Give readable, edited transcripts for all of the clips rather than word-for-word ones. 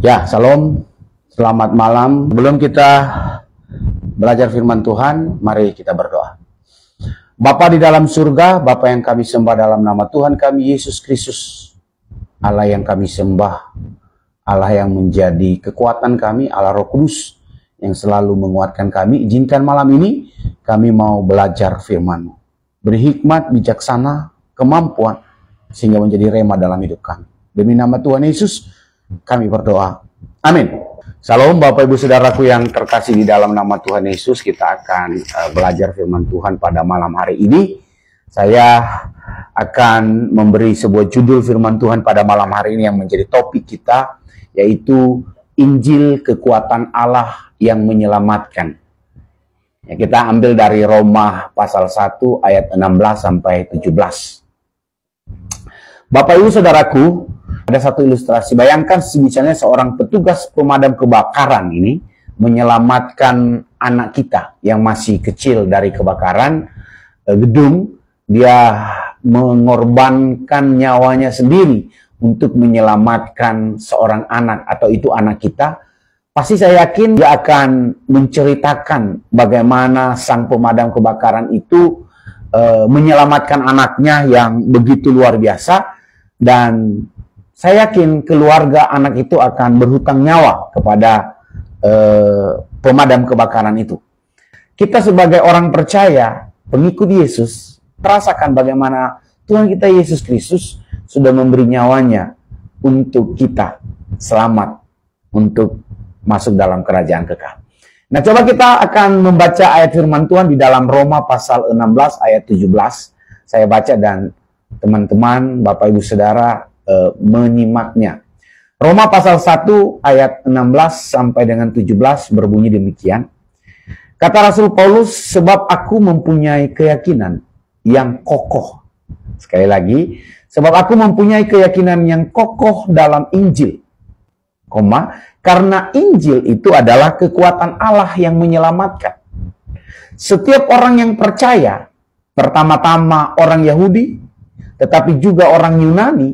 Ya, salam, selamat malam. Sebelum kita belajar firman Tuhan, mari kita berdoa. Bapa di dalam surga, Bapa yang kami sembah dalam nama Tuhan kami Yesus Kristus, Allah yang kami sembah, Allah yang menjadi kekuatan kami, Allah Roh Kudus yang selalu menguatkan kami. Izinkan malam ini kami mau belajar firman-Mu. Beri hikmat, bijaksana, kemampuan, sehingga menjadi rema dalam hidup kami. Demi nama Tuhan Yesus, kami berdoa. Amin. Salam Bapak Ibu Saudaraku yang terkasih di dalam nama Tuhan Yesus. Kita akan belajar firman Tuhan pada malam hari ini. Saya akan memberi sebuah judul firman Tuhan pada malam hari ini yang menjadi topik kita, yaitu Injil Kekuatan Allah yang Menyelamatkan. Ya, kita ambil dari Roma pasal 1 ayat 16 sampai 17. Bapak Ibu Saudaraku, ada satu ilustrasi. Bayangkan misalnya seorang petugas pemadam kebakaran ini menyelamatkan anak kita yang masih kecil dari kebakaran gedung. Dia mengorbankan nyawanya sendiri untuk menyelamatkan seorang anak, atau itu anak kita. Pasti saya yakin dia akan menceritakan bagaimana sang pemadam kebakaran itu menyelamatkan anaknya yang begitu luar biasa. Dan saya yakin keluarga anak itu akan berhutang nyawa kepada pemadam kebakaran itu. Kita sebagai orang percaya, pengikut Yesus, merasakan bagaimana Tuhan kita Yesus Kristus sudah memberi nyawanya untuk kita selamat, untuk masuk dalam kerajaan kekal. Nah, coba kita akan membaca ayat firman Tuhan di dalam Roma pasal 16 ayat 17. Saya baca dan teman-teman, Bapak Ibu Saudara menyimaknya. Roma pasal 1 ayat 16 sampai dengan 17 berbunyi demikian. Kata Rasul Paulus, sebab aku mempunyai keyakinan yang kokoh. Sekali lagi, sebab aku mempunyai keyakinan yang kokoh dalam Injil. Karena Injil itu adalah kekuatan Allah yang menyelamatkan. Setiap orang yang percaya, pertama-tama orang Yahudi, tetapi juga orang Yunani,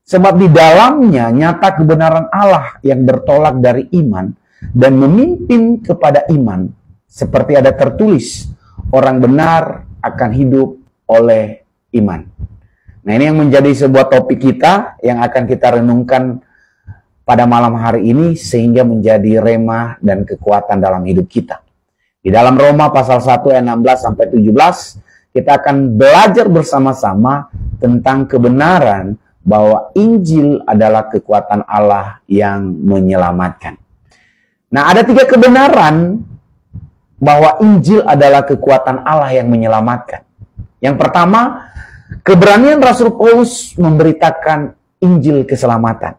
sebab di dalamnya nyata kebenaran Allah yang bertolak dari iman dan memimpin kepada iman, seperti ada tertulis, orang benar akan hidup oleh iman. Nah, ini yang menjadi sebuah topik kita yang akan kita renungkan pada malam hari ini, sehingga menjadi rema dan kekuatan dalam hidup kita. Di dalam Roma pasal 1 ayat 16 sampai 17, kita akan belajar bersama-sama tentang kebenaran bahwa Injil adalah kekuatan Allah yang menyelamatkan. Nah, ada 3 kebenaran bahwa Injil adalah kekuatan Allah yang menyelamatkan. Yang pertama, keberanian Rasul Paulus memberitakan Injil keselamatan.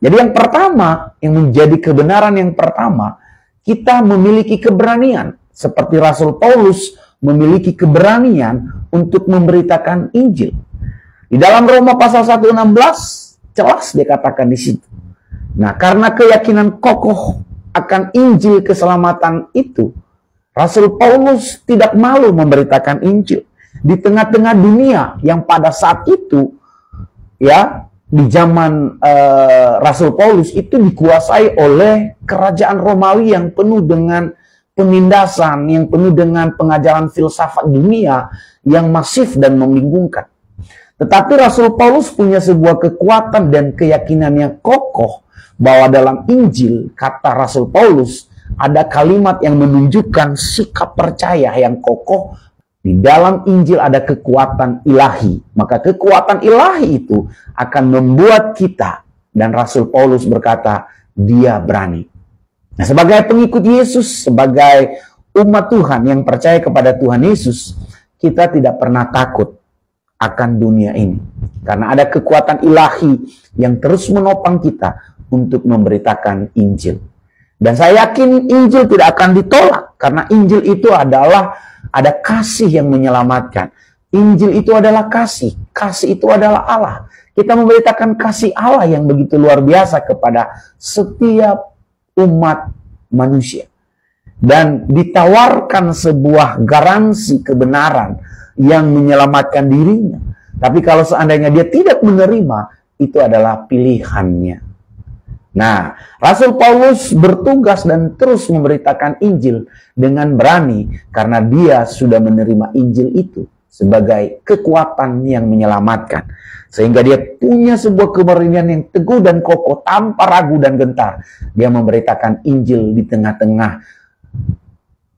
Jadi yang pertama, yang menjadi kebenaran yang pertama, kita memiliki keberanian. Seperti Rasul Paulus memiliki keberanian untuk memberitakan Injil. Di dalam Roma pasal 1:16 jelas dikatakan di situ. Nah, karena keyakinan kokoh akan Injil keselamatan itu, Rasul Paulus tidak malu memberitakan Injil di tengah-tengah dunia yang pada saat itu, ya, di zaman Rasul Paulus itu dikuasai oleh kerajaan Romawi yang penuh dengan penindasan, yang penuh dengan pengajaran filsafat dunia yang masif dan membingungkan. Tetapi Rasul Paulus punya sebuah kekuatan dan keyakinan yang kokoh bahwa dalam Injil, kata Rasul Paulus, ada kalimat yang menunjukkan sikap percaya yang kokoh. Di dalam Injil ada kekuatan ilahi. Maka kekuatan ilahi itu akan membuat kita, dan Rasul Paulus berkata, dia berani. Nah, sebagai pengikut Yesus, sebagai umat Tuhan yang percaya kepada Tuhan Yesus, kita tidak pernah takut akan dunia ini. Karena ada kekuatan ilahi yang terus menopang kita untuk memberitakan Injil. Dan saya yakin Injil tidak akan ditolak. Karena Injil itu adalah, ada kasih yang menyelamatkan. Injil itu adalah kasih. Kasih itu adalah Allah. Kita memberitakan kasih Allah yang begitu luar biasa kepada setiap umat manusia. Dan ditawarkan sebuah garansi kebenaran yang menyelamatkan dirinya. Tapi kalau seandainya dia tidak menerima, itu adalah pilihannya. Nah, Rasul Paulus bertugas dan terus memberitakan Injil dengan berani karena dia sudah menerima Injil itu sebagai kekuatan yang menyelamatkan. Sehingga dia punya sebuah keberanian yang teguh dan kokoh tanpa ragu dan gentar. Dia memberitakan Injil di tengah-tengah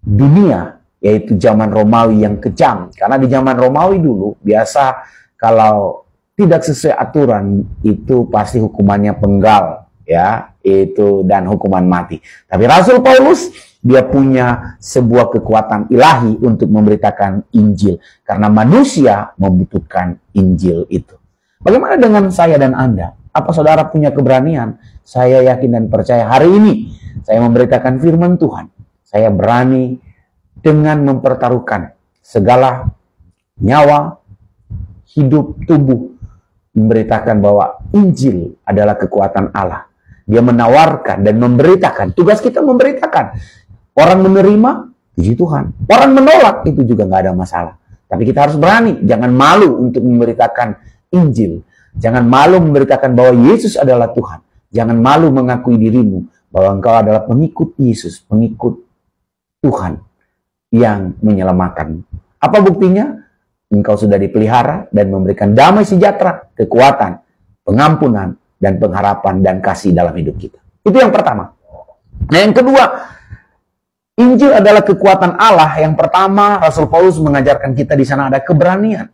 dunia, yaitu zaman Romawi yang kejam. Karena di zaman Romawi dulu, biasa kalau tidak sesuai aturan, itu pasti hukumannya penggal, ya, itu dan hukuman mati. Tapi Rasul Paulus, dia punya sebuah kekuatan ilahi untuk memberitakan Injil. Karena manusia membutuhkan Injil itu. Bagaimana dengan saya dan Anda? Apa saudara punya keberanian? Saya yakin dan percaya hari ini saya memberitakan firman Tuhan. Saya berani dengan mempertaruhkan segala nyawa, hidup, tubuh, memberitakan bahwa Injil adalah kekuatan Allah. Dia menawarkan dan memberitakan. Tugas kita memberitakan. Orang menerima, puji Tuhan. Orang menolak, itu juga nggak ada masalah. Tapi kita harus berani. Jangan malu untuk memberitakan Injil. Jangan malu memberitakan bahwa Yesus adalah Tuhan. Jangan malu mengakui dirimu bahwa engkau adalah pengikut Yesus, pengikut Tuhan yang menyelamatkan. Apa buktinya? Engkau sudah dipelihara dan memberikan damai sejahtera, kekuatan, pengampunan, dan pengharapan dan kasih dalam hidup kita. Itu yang pertama. Nah, yang kedua, Injil adalah kekuatan Allah. Yang pertama, Rasul Paulus mengajarkan kita di sana ada keberanian.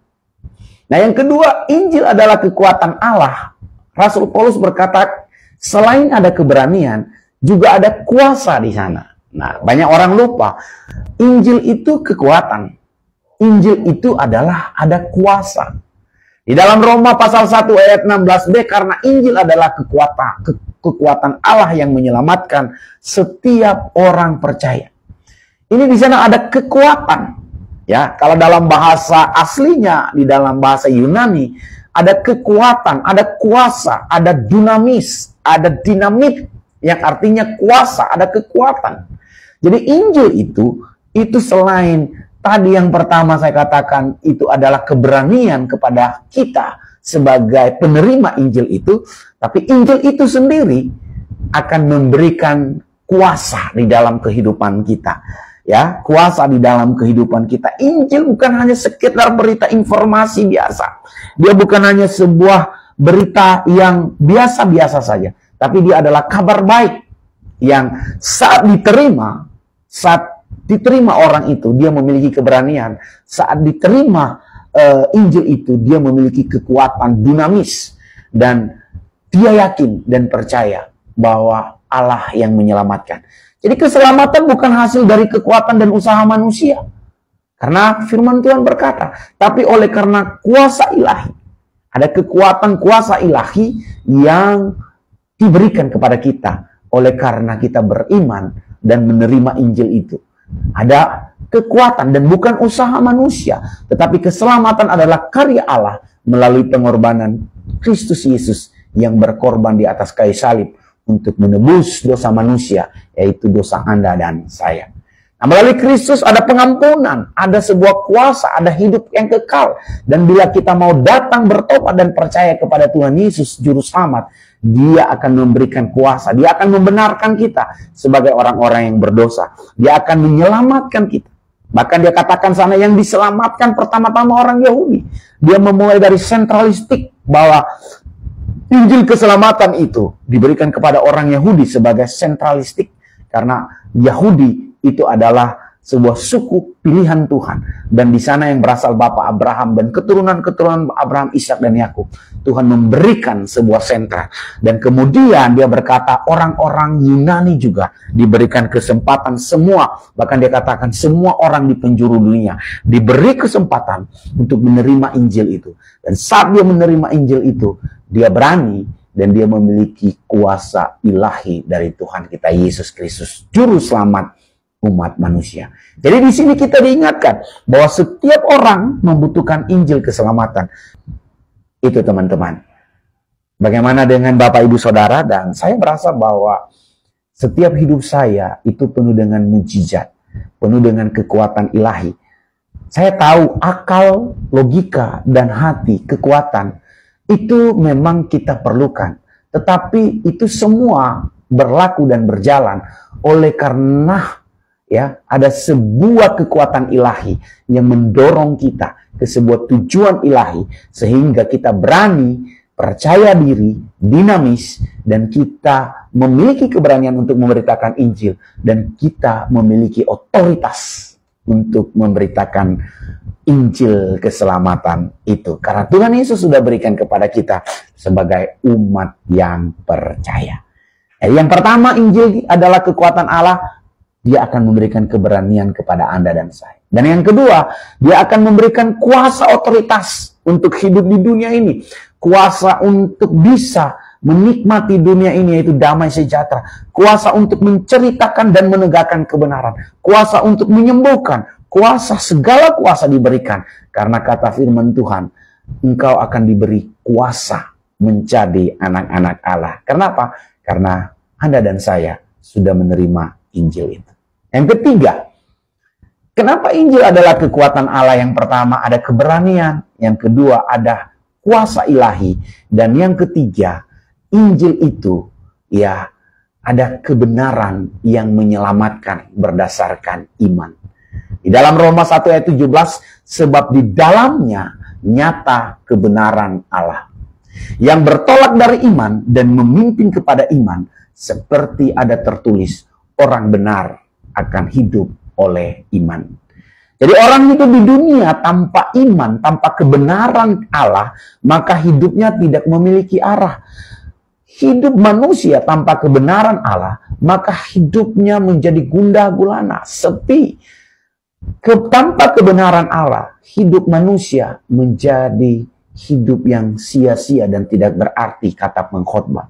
Nah, yang kedua, Injil adalah kekuatan Allah. Rasul Paulus berkata, selain ada keberanian, juga ada kuasa di sana. Nah, banyak orang lupa. Injil itu kekuatan. Injil itu adalah ada kuasa. Di dalam Roma pasal 1 ayat 16b, karena Injil adalah kekuatan Allah yang menyelamatkan setiap orang percaya. Ini di sana ada kekuatan. Ya, kalau dalam bahasa aslinya, di dalam bahasa Yunani, ada kekuatan, ada kuasa, ada dunamis, ada dinamit, yang artinya kuasa, ada kekuatan. Jadi Injil itu selain tadi yang pertama saya katakan, itu adalah keberanian kepada kita sebagai penerima Injil itu, tapi Injil itu sendiri akan memberikan kuasa di dalam kehidupan kita. Ya, kuasa di dalam kehidupan kita. Injil bukan hanya sekedar berita informasi biasa. Dia bukan hanya sebuah berita yang biasa-biasa saja. Tapi dia adalah kabar baik yang saat diterima orang itu, dia memiliki keberanian. Saat diterima Injil itu, dia memiliki kekuatan dinamis. Dan dia yakin dan percaya bahwa Allah yang menyelamatkan. Jadi keselamatan bukan hasil dari kekuatan dan usaha manusia. Karena firman Tuhan berkata, tapi oleh karena kuasa ilahi. Ada kekuatan kuasa ilahi yang diberikan kepada kita oleh karena kita beriman dan menerima Injil itu. Ada kekuatan dan bukan usaha manusia. Tetapi keselamatan adalah karya Allah melalui pengorbanan Kristus Yesus yang berkorban di atas kayu salib untuk menebus dosa manusia, yaitu dosa Anda dan saya. Nah, melalui Kristus ada pengampunan, ada sebuah kuasa, ada hidup yang kekal. Dan bila kita mau datang bertobat dan percaya kepada Tuhan Yesus, Juru Selamat, Dia akan memberikan kuasa. Dia akan membenarkan kita sebagai orang-orang yang berdosa. Dia akan menyelamatkan kita. Bahkan dia katakan sana yang diselamatkan pertama-tama orang Yahudi. Dia memulai dari sentralistik bahwa Injil keselamatan itu diberikan kepada orang Yahudi sebagai sentralistik. Karena Yahudi itu adalah sebuah suku pilihan Tuhan. Dan di sana yang berasal Bapak Abraham dan keturunan-keturunan Abraham, Ishak dan Yakub. Tuhan memberikan sebuah sentra. Dan kemudian dia berkata orang-orang Yunani juga diberikan kesempatan semua. Bahkan dia katakan semua orang di penjuru dunia diberi kesempatan untuk menerima Injil itu. Dan saat dia menerima Injil itu, dia berani dan dia memiliki kuasa ilahi dari Tuhan kita Yesus Kristus, Juru Selamat umat manusia. Jadi di sini kita diingatkan bahwa setiap orang membutuhkan Injil keselamatan. Itu teman-teman. Bagaimana dengan Bapak Ibu Saudara? Dan saya merasa bahwa setiap hidup saya itu penuh dengan mujizat, penuh dengan kekuatan ilahi. Saya tahu akal, logika, dan hati, kekuatan itu memang kita perlukan. Tetapi itu semua berlaku dan berjalan oleh karena ya ada sebuah kekuatan ilahi yang mendorong kita ke sebuah tujuan ilahi, sehingga kita berani, percaya diri, dinamis, dan kita memiliki keberanian untuk memberitakan Injil, dan kita memiliki otoritas untuk memberitakan Injil keselamatan itu. Karena Tuhan Yesus sudah berikan kepada kita sebagai umat yang percaya. Yang pertama, Injil adalah kekuatan Allah. Dia akan memberikan keberanian kepada Anda dan saya. Dan yang kedua, dia akan memberikan kuasa otoritas untuk hidup di dunia ini. Kuasa untuk bisa menikmati dunia ini, yaitu damai sejahtera. Kuasa untuk menceritakan dan menegakkan kebenaran. Kuasa untuk menyembuhkan. Kuasa, segala kuasa diberikan. Karena kata firman Tuhan, engkau akan diberi kuasa menjadi anak-anak Allah. Kenapa? Karena Anda dan saya sudah menerima Injil itu. Yang ketiga, kenapa Injil adalah kekuatan Allah? Yang pertama ada keberanian, yang kedua ada kuasa ilahi, dan yang ketiga, Injil itu ya ada kebenaran yang menyelamatkan berdasarkan iman. Di dalam Roma 1 ayat 17, sebab di dalamnya nyata kebenaran Allah yang bertolak dari iman dan memimpin kepada iman, seperti ada tertulis, orang benar akan hidup oleh iman. Jadi orang hidup di dunia tanpa iman, tanpa kebenaran Allah, maka hidupnya tidak memiliki arah. Hidup manusia tanpa kebenaran Allah, maka hidupnya menjadi gundah gulana, sepi. Tanpa kebenaran Allah, hidup manusia menjadi hidup yang sia-sia dan tidak berarti, kata pengkhotbah.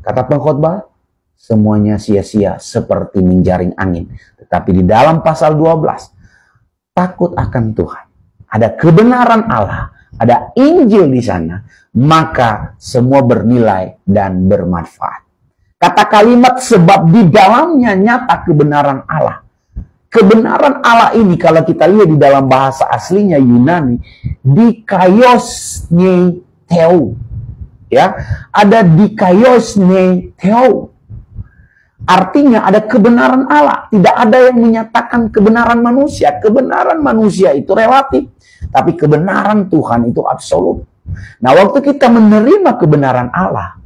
Kata pengkhotbah, semuanya sia-sia seperti menjaring angin. Tetapi di dalam pasal 12, takut akan Tuhan. Ada kebenaran Allah, ada Injil di sana, maka semua bernilai dan bermanfaat. Kata kalimat sebab di dalamnya nyata kebenaran Allah. Kebenaran Allah ini kalau kita lihat di dalam bahasa aslinya Yunani, dikaiosne theo. Ya, ada dikaiosne theo. Artinya ada kebenaran Allah. Tidak ada yang menyatakan kebenaran manusia. Kebenaran manusia itu relatif. Tapi kebenaran Tuhan itu absolut. Nah, waktu kita menerima kebenaran Allah,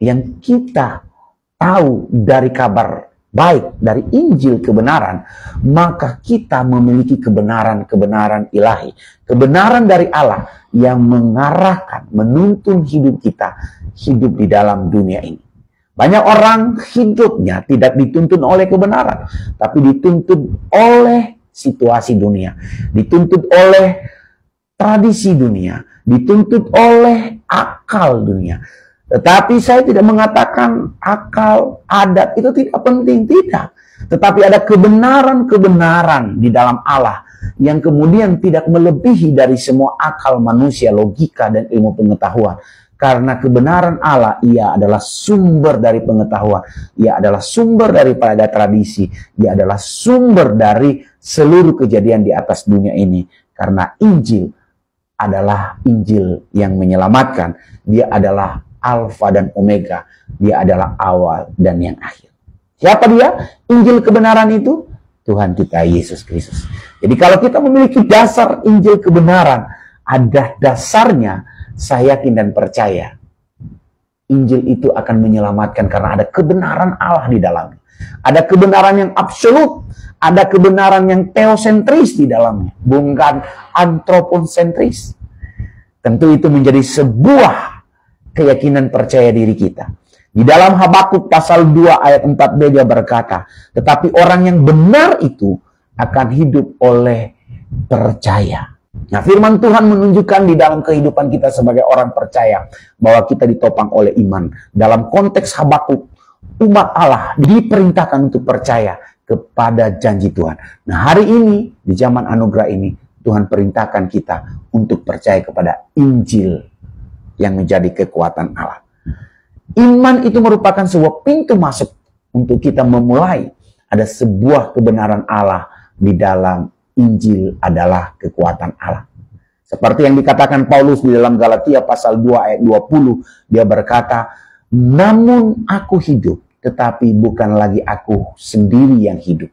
yang kita tahu dari kabar baik, dari Injil kebenaran, maka kita memiliki kebenaran-kebenaran ilahi. Kebenaran dari Allah yang mengarahkan, menuntun hidup kita, hidup di dalam dunia ini. Banyak orang hidupnya tidak dituntun oleh kebenaran, tapi dituntun oleh situasi dunia, dituntut oleh tradisi dunia, dituntut oleh akal dunia. Tetapi saya tidak mengatakan akal, adat itu tidak penting, tidak. Tetapi ada kebenaran-kebenaran di dalam Allah yang kemudian tidak melebihi dari semua akal manusia, logika, dan ilmu pengetahuan. Karena kebenaran Allah, ia adalah sumber dari pengetahuan. Ia adalah sumber daripada tradisi. Ia adalah sumber dari seluruh kejadian di atas dunia ini. Karena Injil adalah Injil yang menyelamatkan. Dia adalah Alfa dan Omega. Dia adalah awal dan yang akhir. Siapa dia? Injil kebenaran itu Tuhan kita Yesus Kristus. Jadi kalau kita memiliki dasar Injil kebenaran, ada dasarnya, saya yakin dan percaya Injil itu akan menyelamatkan karena ada kebenaran Allah di dalamnya. Ada kebenaran yang absolut, ada kebenaran yang teosentris di dalamnya, bukan antroponsentris. Tentu itu menjadi sebuah keyakinan percaya diri kita. Di dalam Habakuk pasal 2 ayat 4b dia berkata, tetapi orang yang benar itu akan hidup oleh percaya. Nah, firman Tuhan menunjukkan di dalam kehidupan kita sebagai orang percaya bahwa kita ditopang oleh iman. Dalam konteks Habakuk, umat Allah diperintahkan untuk percaya kepada janji Tuhan. Nah, hari ini, di zaman anugerah ini, Tuhan perintahkan kita untuk percaya kepada Injil yang menjadi kekuatan Allah. Iman itu merupakan sebuah pintu masuk untuk kita memulai. Ada sebuah kebenaran Allah di dalam Injil adalah kekuatan Allah. Seperti yang dikatakan Paulus di dalam Galatia pasal 2 ayat 20, dia berkata, Namun aku hidup, tetapi bukan lagi aku sendiri yang hidup,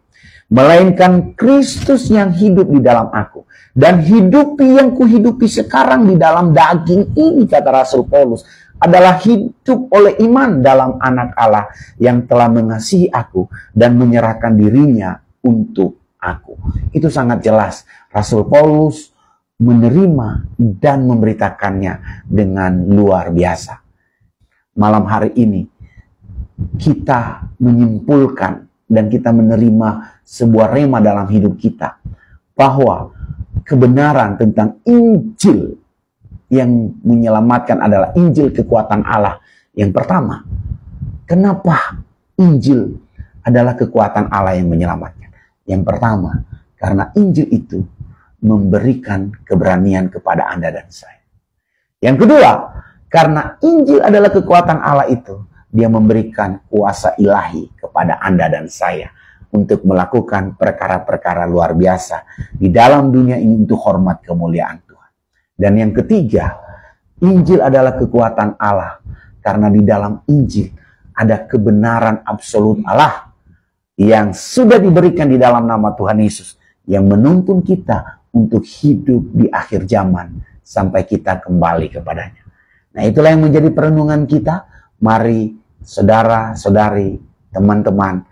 melainkan Kristus yang hidup di dalam aku. Dan hidupi yang kuhidupi sekarang di dalam daging ini, kata Rasul Paulus, adalah hidup oleh iman dalam Anak Allah yang telah mengasihi aku dan menyerahkan dirinya untuk aku. Itu sangat jelas. Rasul Paulus menerima dan memberitakannya dengan luar biasa. Malam hari ini kita menyimpulkan dan kita menerima sebuah rema dalam hidup kita bahwa kebenaran tentang Injil yang menyelamatkan adalah Injil kekuatan Allah. Yang pertama, kenapa Injil adalah kekuatan Allah yang menyelamatkan? Yang pertama, karena Injil itu memberikan keberanian kepada Anda dan saya. Yang kedua, karena Injil adalah kekuatan Allah itu, dia memberikan kuasa ilahi kepada Anda dan saya untuk melakukan perkara-perkara luar biasa di dalam dunia ini untuk hormat kemuliaan Tuhan. Dan yang ketiga, Injil adalah kekuatan Allah karena di dalam Injil ada kebenaran absolut Allah yang sudah diberikan di dalam nama Tuhan Yesus yang menuntun kita untuk hidup di akhir zaman sampai kita kembali kepadanya. Nah, itulah yang menjadi perenungan kita. Mari saudara-saudari, teman-teman,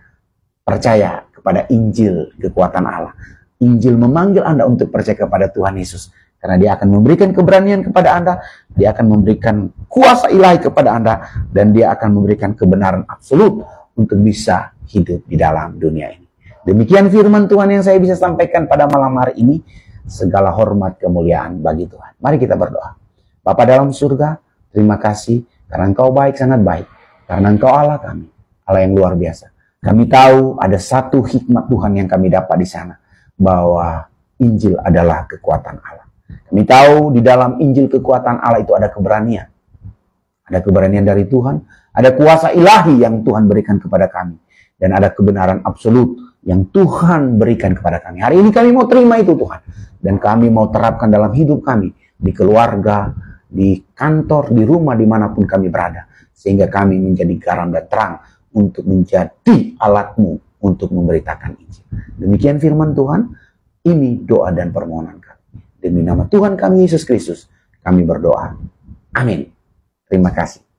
percaya kepada Injil kekuatan Allah. Injil memanggil Anda untuk percaya kepada Tuhan Yesus. Karena dia akan memberikan keberanian kepada Anda. Dia akan memberikan kuasa ilahi kepada Anda. Dan dia akan memberikan kebenaran absolut untuk bisa hidup di dalam dunia ini. Demikian firman Tuhan yang saya bisa sampaikan pada malam hari ini. Segala hormat kemuliaan bagi Tuhan. Mari kita berdoa. Bapa dalam surga, terima kasih karena Engkau baik, sangat baik. Karena Engkau Allah kami, Allah yang luar biasa. Kami tahu ada satu hikmat Tuhan yang kami dapat di sana, bahwa Injil adalah kekuatan Allah. Kami tahu di dalam Injil kekuatan Allah itu ada keberanian. Ada keberanian dari Tuhan, ada kuasa ilahi yang Tuhan berikan kepada kami. Dan ada kebenaran absolut yang Tuhan berikan kepada kami. Hari ini kami mau terima itu Tuhan. Dan kami mau terapkan dalam hidup kami, di keluarga, di kantor, di rumah, dimanapun kami berada. Sehingga kami menjadi garam dan terang untuk menjadi alat-Mu untuk memberitakan Injil. Demikian firman Tuhan, ini doa dan permohonan kami. Demi nama Tuhan kami Yesus Kristus, kami berdoa. Amin. Terima kasih.